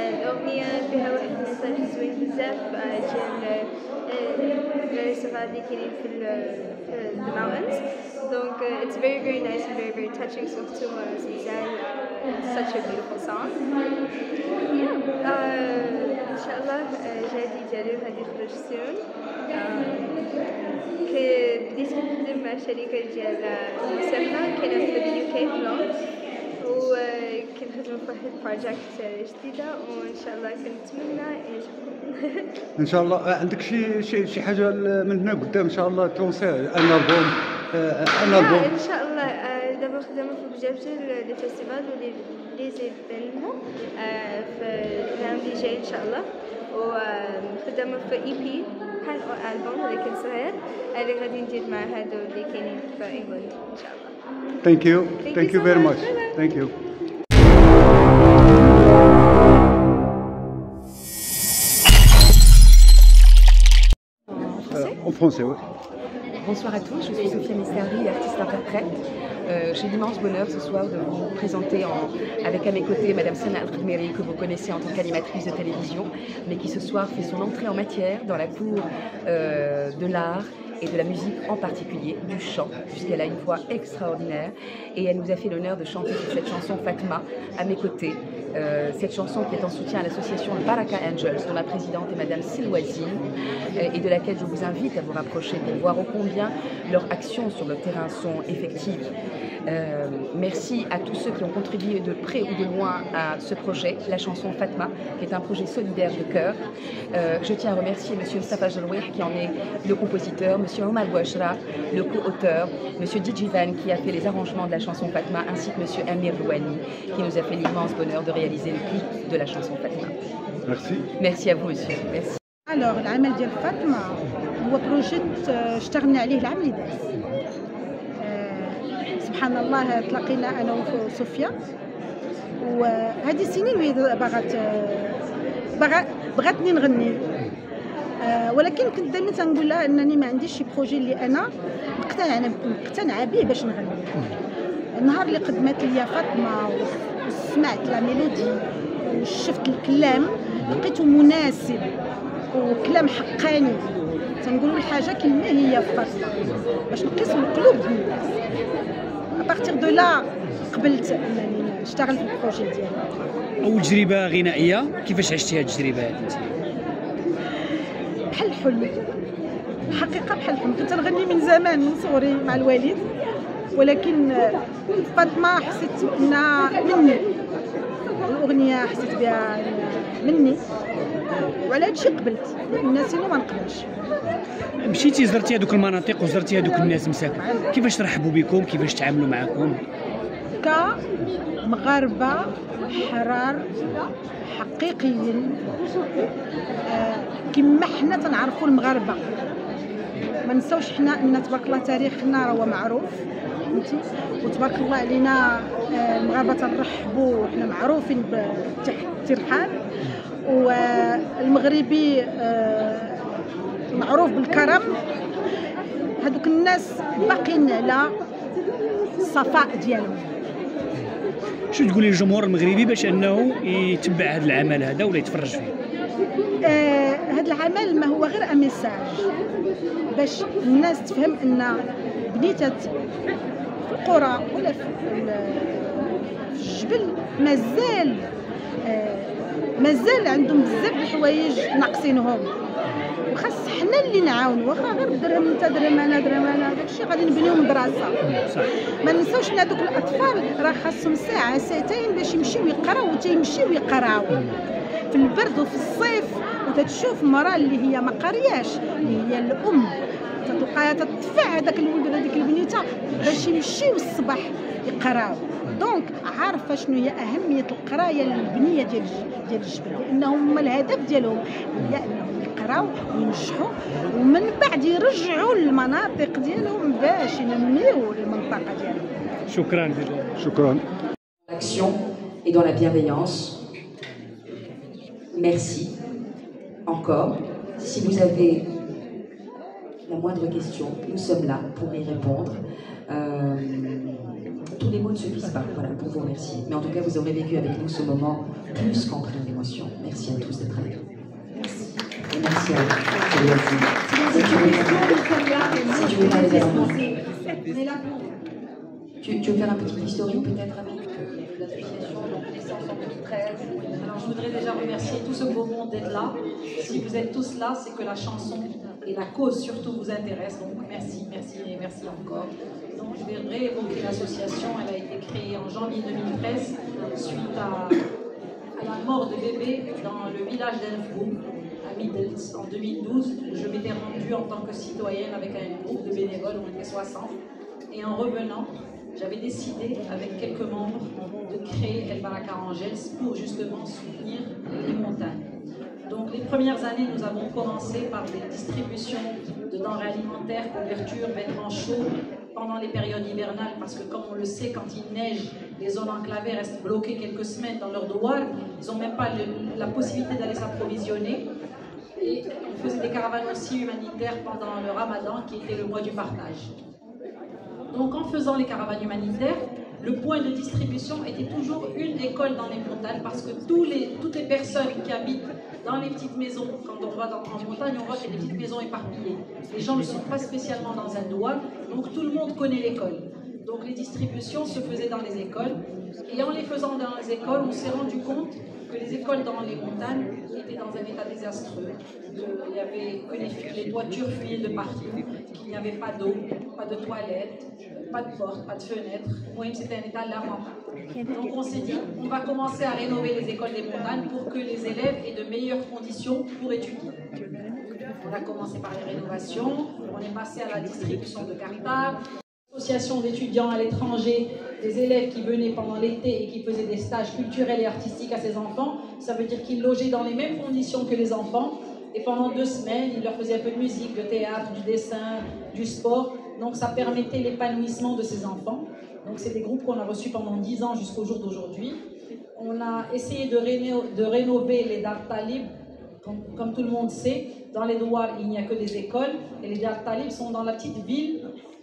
الأغنية فيها واحد الميساج زوين بزاف ديال الصغار اللي كاينين في the mountains. Donc it's very nice and very touching. surtout زلزال. It's such a beautiful song. إن شاء الله جادي ديالو غادي يخرج soon. بديت نخدم مع شركة ديال الموسيقى كاينة في UK في لندن، وكنخدمو في واحد البروجيكت جديدة، وإن شاء الله كنتمنى يعجبكم. إن شاء الله. عندك شي حاجة من هنا قدام إن شاء الله تونسي ان ألبوم؟ إن شاء الله دابا خدامة في بزاف ديال لي فيستيفال ولي زيفينمون في العام اللي جاي إن شاء الله، وخدامة في EP بحال ألبوم ولكن صغير اللي غادي ندير مع هادو اللي كاينين في إنجلند إن شاء الله. Thank you very much. Thank you. En français, oui. Bonsoir à tous, je suis Sophia Misteri, artiste-interprète. J'ai l'immense bonheur ce soir de vous présenter avec à mes côtés Madame Sana Al-Khmeri, que vous connaissez en tant qu'animatrice de télévision, mais qui ce soir fait son entrée en matière dans la cour de l'art et de la musique, en particulier du chant, puisqu'elle a une voix extraordinaire et elle nous a fait l'honneur de chanter cette chanson Fatma à mes côtés. Cette chanson qui est en soutien à l'association Baraka Angels, dont la présidente est Madame Silwazine, et de laquelle je vous invite à vous rapprocher pour voir ô combien leurs actions sur le terrain sont effectives. Merci à tous ceux qui ont contribué de près ou de loin à ce projet, la chanson Fatma, qui est un projet solidaire de cœur. Je tiens à remercier M. Mustafa Jalouih, qui en est le compositeur, M. Omar Bouachra, le co-auteur, M. Djivan, qui a fait les arrangements de la chanson Fatma, ainsi que M. Amir Rouhani, qui nous a fait l'immense bonheur de réaliser le clip de la chanson Fatma. Merci. Merci à vous, monsieur. Merci. Alors, العمل ديال فاطمة هو بروجيت اشتغلنا عليه العام اللي داز. سبحان الله تلاقينا أنا وصوفيا، وهذه السنين وهي بغاتني نغني، ولكن كنت دائما تنقول لها انني ما عنديش شي بروجي اللي انا مقتنعه به باش نغني. النهار اللي قدمت لي فاطمه وسمعت لا ميلودي وشفت الكلام لقيته مناسب وكلام حقاني، تنقولوا الحاجه كلمه هي فاطمه باش نقيسوا القلوب ديال الناس. ابارتيغ دو لا قبلت انني نشتغل في البروجي ديالي. اول تجربه غنائيه، كيفاش عشتي هذه التجربه هذه؟ بحال الحلم، الحقيقه بحال الحلم. كنت نغني من زمان من صغري مع الوالد، ولكن فاطمه حسيت انها مني، الاغنيه حسيت بها مني، وعلى هادشي قبلت، لان سينو ما نقبلش. مشيتي زرتي هذوك المناطق وزرتي هذوك الناس مساكن، كيفاش رحبوا بكم؟ كيفاش تعاملوا معكم؟ كمغاربه حرار حقيقيين، كما حنا تنعرفوا المغاربه. ما نساوش حنا ان تبارك الله تاريخنا راه معروف، فهمتي، وتبارك الله علينا المغاربه تنرحبوا، حنا معروفين بالترحال، والمغربي معروف بالكرم. هذوك الناس باقيين على الصفاء ديالهم. شو تقولي للجمهور المغربي باش انه يتبع هذا العمل هذا ولا يتفرج فيه؟ هذا العمل ما هو غير ميساج باش الناس تفهم ان بنيتات في القرى ولا في الجبل مازال عندهم بزاف د الحوايج ناقصينهم، وخاص حنا اللي نعاونوا. واخا غير درهم انت درهم انا درهم انا، داكشي غادي نبنيو مدرسه. ما ننساوش ان هذوك الاطفال راه خاصهم ساعه ساعتين باش يمشيو يقراو، وتيمشيو يقراو في البرد وفي الصيف، وتتشوف مراه اللي هي ما قارياش، اللي هي الام، تلقاها تدفع هذاك الولد ولا هذيك البنيته باش يمشيو الصباح يقراو. دونك عارفه شنو هي اهميه القرايه للبنيه ديال الجبل، لانهم هما الهدف ديالهم هي انهم يقراو وينجحوا، ومن بعد يرجعوا للمناطق ديالهم باش ينميو المنطقه ديالهم. شكرا. شكرا. L'action et dans la bienveillance. Merci encore. Si vous avez la moindre question, nous sommes là pour y répondre. tous les mots ne suffisent pas, voilà, pour vous remercier. Mais en tout cas, vous aurez vécu avec nous ce moment plus qu'empreint d'émotion. Merci à tous d'être avec nous. Merci. Et merci à vous. Si tu veux parler tu veux faire un petit historique peut-être avec l'association naissance en 2013. Alors je voudrais déjà remercier tout ce beau monde d'être là. Si vous êtes tous là, c'est que la chanson et la cause surtout vous intéressent. Donc merci, merci et merci encore. Donc je vais réévoquer l'association. Elle a été créée en janvier 2013 suite à la mort de bébé dans le village d'Elfbourg à Middels en 2012. Je m'étais rendue en tant que citoyenne avec un groupe de bénévoles, on était 60. Et en revenant, j'avais décidé, avec quelques membres, de créer El Baraka Angels pour justement soutenir les montagnes. Donc les premières années, nous avons commencé par des distributions de denrées alimentaires, couvertures, vêtements chauds pendant les périodes hivernales, parce que comme on le sait, quand il neige, les zones enclavées restent bloquées quelques semaines dans leur douane. Ils n'ont même pas la possibilité d'aller s'approvisionner. Et on faisait des caravanes aussi humanitaires pendant le Ramadan, qui était le mois du partage. Donc en faisant les caravanes humanitaires, le point de distribution était toujours une école dans les montagnes, parce que toutes les personnes qui habitent dans les petites maisons, quand on va en montagne, on voit qu'il y a des petites maisons éparpillées. Les gens ne sont pas spécialement dans un douane, donc tout le monde connaît l'école. Donc les distributions se faisaient dans les écoles, et en les faisant dans les écoles, on s'est rendu compte que les écoles dans les montagnes étaient dans un état désastreux. Il y avait que les toitures fuyaient de partout, qu'il n'y avait pas d'eau, pas de toilettes, pas de portes, pas de fenêtres. Moi, c'était un état lamentable. Donc on s'est dit, on va commencer à rénover les écoles des montagnes pour que les élèves aient de meilleures conditions pour étudier. On a commencé par les rénovations, on est passé à la distribution de cartables, association d'étudiants à l'étranger, des élèves qui venaient pendant l'été et qui faisaient des stages culturels et artistiques à ces enfants. Ça veut dire qu'ils logeaient dans les mêmes conditions que les enfants. Et pendant 2 semaines, ils leur faisaient un peu de musique, de théâtre, du dessin, du sport. Donc ça permettait l'épanouissement de ces enfants. Donc c'est des groupes qu'on a reçus pendant 10 ans jusqu'au jour d'aujourd'hui. On a essayé de rénover les Dar Talib. Comme tout le monde sait, dans les Douars, il n'y a que des écoles. Et les Dar Talib sont dans la petite ville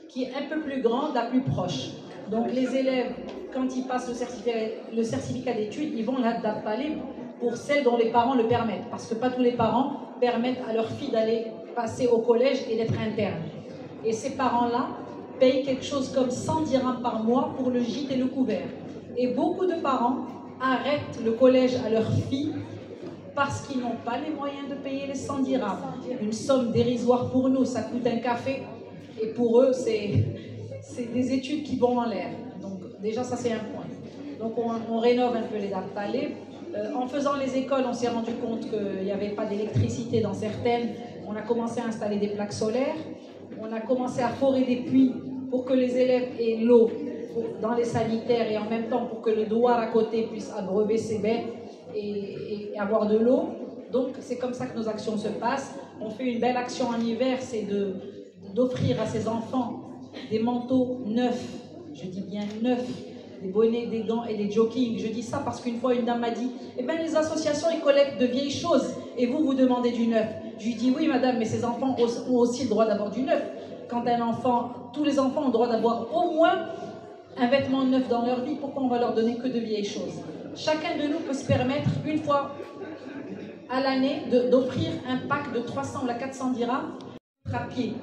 qui est un peu plus grande, la plus proche. Donc les élèves, quand ils passent le certificat d'études, ils vont à la Dar Talib pour celles dont les parents le permettent. Parce que pas tous les parents permettent à leurs filles d'aller passer au collège et d'être internes. Et ces parents-là payent quelque chose comme 100 dirhams par mois pour le gîte et le couvert. Et beaucoup de parents arrêtent le collège à leurs filles parce qu'ils n'ont pas les moyens de payer les 100 dirhams. Une somme dérisoire pour nous, ça coûte un café. Et pour eux, c'est des études qui vont en l'air. Donc déjà, ça c'est un point. Donc on rénove un peu les Dar Talib. En faisant les écoles, on s'est rendu compte qu'il n'y avait pas d'électricité dans certaines. On a commencé à installer des plaques solaires. On a commencé à forer des puits pour que les élèves aient l'eau dans les sanitaires et en même temps pour que le douar à côté puisse abreuver ses bêtes et avoir de l'eau. Donc c'est comme ça que nos actions se passent. On fait une belle action en hiver, c'est d'offrir à ces enfants des manteaux neufs, je dis bien neufs, des bonnets, des gants et des joggings. Je dis ça parce qu'une fois une dame m'a dit « Eh bien les associations ils collectent de vieilles choses et vous demandez du neuf ». Je lui dis « Oui madame, mais ces enfants ont aussi le droit d'avoir du neuf. Quand un enfant, tous les enfants ont le droit d'avoir au moins un vêtement neuf dans leur vie, pourquoi on va leur donner que de vieilles choses ?» Chacun de nous peut se permettre une fois à l'année d'offrir un pack de 300 ou 400 dirhams à pied.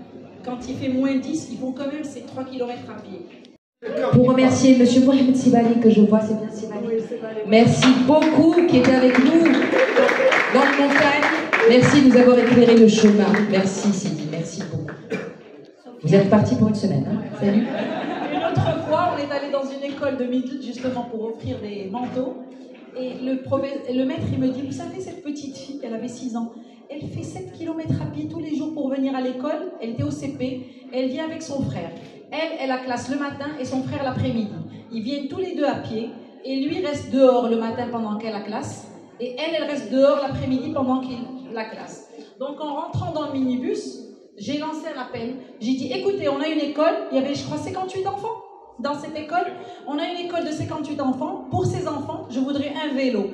Quand il fait moins 10, ils font quand même ces 3 km à pied. Pour remercier M. Mohamed Sibali, que je vois, c'est bien Sibali. Merci beaucoup qui était avec nous dans le montagne. Merci de nous avoir éclairé le chemin. Merci Sidi, merci beaucoup. Vous êtes parti pour une semaine, hein? Salut. Une autre fois, on est allé dans une école de Middle justement pour offrir des manteaux. Et le maître, il me dit, vous savez, cette petite fille, elle avait 6 ans, elle fait 7 km à pied tous les jours pour venir à l'école. Elle était au CP, elle vient avec son frère. Elle a classe le matin et son frère l'après-midi. Ils viennent tous les deux à pied et lui reste dehors le matin pendant qu'elle a classe et elle reste dehors l'après-midi pendant qu'il a classe. Donc en rentrant dans le minibus, j'ai lancé un appel. J'ai dit, écoutez, on a une école, il y avait je crois 58 enfants dans cette école. On a une école de 58 enfants. Pour ces enfants, je voudrais un vélo.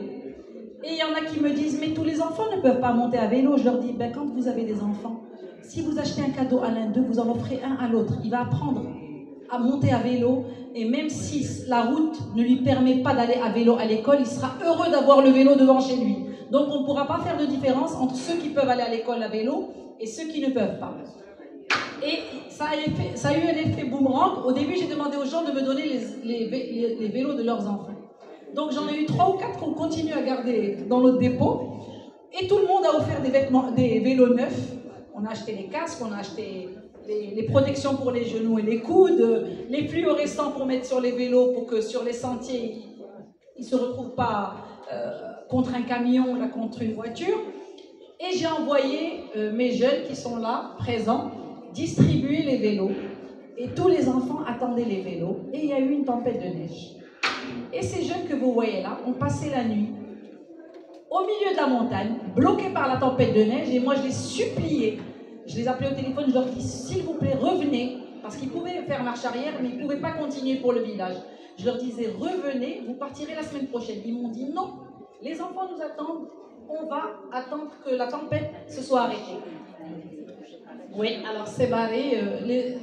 Et il y en a qui me disent, mais tous les enfants ne peuvent pas monter à vélo. Je leur dis, ben, quand vous avez des enfants, si vous achetez un cadeau à l'un d'eux, vous en offrez un à l'autre. Il va apprendre. à monter à vélo, et même si la route ne lui permet pas d'aller à vélo à l'école, il sera heureux d'avoir le vélo devant chez lui. Donc on ne pourra pas faire de différence entre ceux qui peuvent aller à l'école à vélo et ceux qui ne peuvent pas. Et ça a eu un effet boomerang. Au début, j'ai demandé aux gens de me donner les vélos de leurs enfants. Donc j'en ai eu 3 ou 4 qu'on continue à garder dans notre dépôt. Et tout le monde a offert des vélos neufs. On a acheté les casques, on a acheté les protections pour les genoux et les coudes, les fluorescents pour mettre sur les vélos pour que sur les sentiers, ils ne se retrouvent pas contre un camion ou contre une voiture. Et j'ai envoyé mes jeunes qui sont là, présents, distribuer les vélos. Et tous les enfants attendaient les vélos. Et il y a eu une tempête de neige. Et ces jeunes que vous voyez là ont passé la nuit au milieu de la montagne, bloqués par la tempête de neige. Et moi, je les suppliais. Je les appelais au téléphone, je leur dis, s'il vous plaît, revenez. Parce qu'ils pouvaient faire marche arrière, mais ils ne pouvaient pas continuer pour le village. Je leur disais, revenez, vous partirez la semaine prochaine. Ils m'ont dit, non, les enfants nous attendent. On va attendre que la tempête se soit arrêtée. Oui, alors c'est barré. Les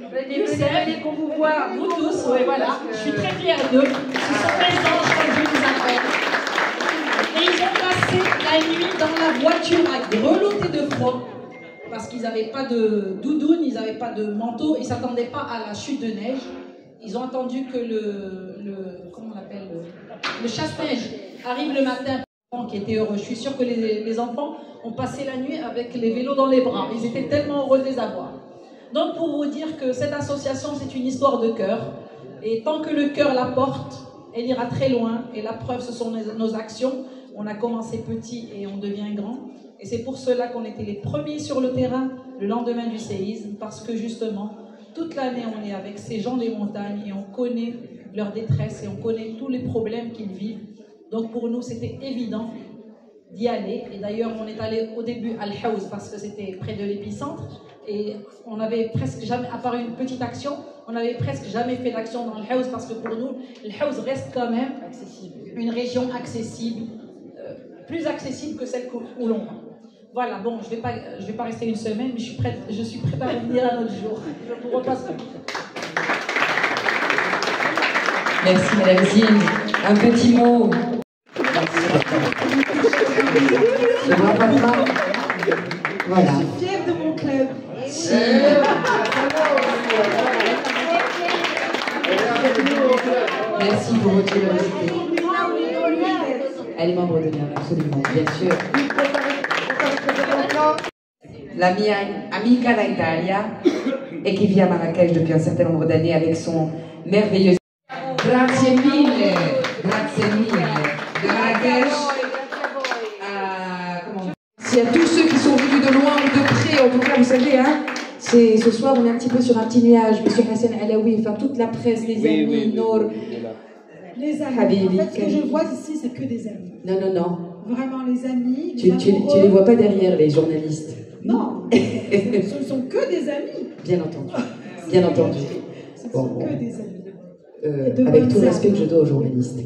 qu'on vous voit, vous tous, oui, voilà. Je suis très fière d'eux. Ce sont mes anges, comme je vous appelle. Et ils ont passé la nuit dans la voiture à grelotter de froid. Parce qu'ils n'avaient pas de doudoune, ils n'avaient pas de manteau, ils ne s'attendaient pas à la chute de neige. Ils ont attendu que comment on appelle, le chasse-neige arrive le matin. Qui étaient heureux. Je suis sûre que les enfants ont passé la nuit avec les vélos dans les bras. Ils étaient tellement heureux de les avoir. Donc pour vous dire que cette association, c'est une histoire de cœur. Et tant que le cœur la porte, elle ira très loin. Et la preuve, ce sont nos actions. On a commencé petit et on devient grand. Et c'est pour cela qu'on était les premiers sur le terrain le lendemain du séisme. Parce que justement, toute l'année, on est avec ces gens des montagnes et on connaît leur détresse et on connaît tous les problèmes qu'ils vivent. Donc pour nous, c'était évident d'y aller. Et d'ailleurs, on est allé au début à Al-Haouz parce que c'était près de l'épicentre. Et on n'avait presque jamais, à part une petite action, on n'avait presque jamais fait d'action dans Al-Haouz parce que pour nous, Al-Haouz reste quand même une région accessible, plus accessible que celle où l'on va. Voilà, bon, je vais pas rester une semaine, mais je suis prête à revenir un autre jour. Je vous repasse. Merci Madame Zine. Un petit mot. Je vois pas. Voilà. Je suis fière de mon club. Merci pour votre générosité. Elle est membre d'honneur, absolument, bien sûr. La mia amica d'Italia et qui vit à Marrakech depuis un certain nombre d'années avec son merveilleux. Grazie mille de Marrakech. Merci à tous ceux qui sont venus de loin ou de près, en tout cas, vous savez, hein, ce soir on est un petit peu sur un petit nuage. Monsieur Hassan Alaoui, enfin toute la presse, les amis, Nour. Les amis. En fait, ce que je vois ici, c'est que des amis. Non. Vraiment, les amis. Tu les vois pas derrière les journalistes. Non, ce ne sont que des amis. Bien entendu. Bien entendu. Ce ne sont que des amis. Avec tout le respect que je dois aux journalistes.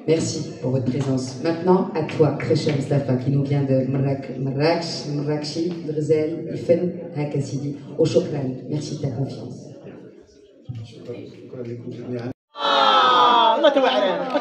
Merci pour votre présence. Maintenant, à toi, très cher Mustafa, qui nous vient de Marrakech, Drezel, Ifen, Hakassidi, au Chokran. Merci de ta confiance. ما توعنا